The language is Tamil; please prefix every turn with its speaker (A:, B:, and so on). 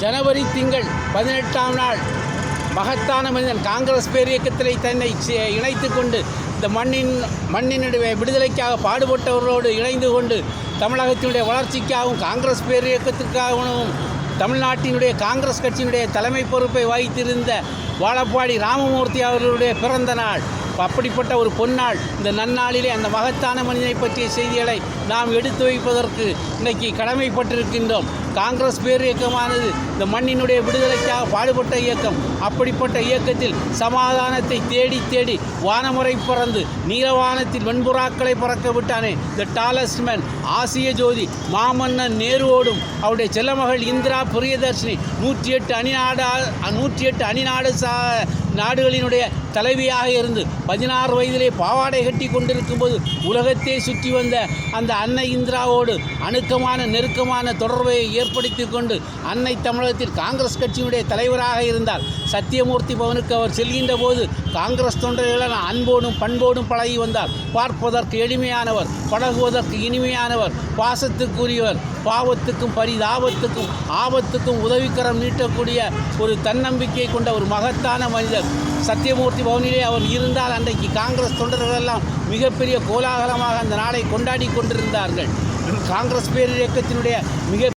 A: ஜனவரி திங்கள் 18ஆம் நாள் மகத்தான மனிதன் காங்கிரஸ் பேரியக்கத்திலே தன்னை இணைத்து கொண்டு இந்த மண்ணினுடைய விடுதலைக்காக பாடுபட்டவர்களோடு இணைந்து கொண்டு தமிழகத்தினுடைய வளர்ச்சிக்காகவும் காங்கிரஸ் பேரியக்கத்திற்காகவும் தமிழ்நாட்டினுடைய காங்கிரஸ் கட்சியினுடைய தலைமை பொறுப்பை வகித்திருந்த வாழப்பாடி ராமமூர்த்தி அவர்களுடைய பிறந்த நாள். அப்படிப்பட்ட ஒரு பொன்னாள். இந்த நன்னாளிலே அந்த மகத்தான மனிதனை பற்றிய செய்திகளை நாம் எடுத்து வைப்பதற்கு இன்றைக்கி கடமைப்பட்டிருக்கின்றோம். காங்கிரஸ் பேரியக்கமானது இந்த மண்ணினுடைய விடுதலைக்காக பாடுபட்ட இயக்கம். அப்படிப்பட்ட இயக்கத்தில் சமாதானத்தை தேடி தேடி வானமுறை பறந்து நீலவானத்தில் வெண்புறாக்களை பறக்க விட்டானே த டாலஸ்ட் மேன், ஆசிய ஜோதி மாமன்னன் நேருவோடும் அவருடைய செல்லமகள் இந்திரா பிரியதர்ஷினி 108 அணிநாடு நாடுகளினுடைய தலைவியாக இருந்து 16 வயதிலே பாவாடை கட்டி கொண்டிருக்கும் போது உலகத்தை சுற்றி வந்த அந்த அன்னை இந்திராவோடு அணுக்கமான நெருக்கமான தொடர்பை ஏற்படுத்தி கொண்டு அன்னை தமிழகத்தில் காங்கிரஸ் கட்சியினுடைய தலைவராக இருந்தார். சத்தியமூர்த்தி பவனுக்கு அவர் செல்கின்ற போது காங்கிரஸ் தொண்டர்கள் அன்போடும் பண்போடும் பழகி வந்தார். பார்ப்பதற்கு எளிமையானவர், பழகுவதற்கு இனிமையானவர், பாசத்துக்குரியவர், பாவத்துக்கும் பரிதாபத்துக்கும் ஆபத்துக்கும் உதவிக்கரம் நீட்டக்கூடிய ஒரு தன்னம்பிக்கை கொண்ட ஒரு மகத்தான மனிதர். சத்தியமூர்த்தி பவனிலே அவர் இருந்தால் அன்றைக்கு காங்கிரஸ் தொண்டர்கள் எல்லாம் மிகப்பெரிய கோலாகலமாக அந்த நாளை கொண்டாடி கொண்டிருந்தார்கள். காங்கிரஸ் பேரியக்கத்தினுடைய மிக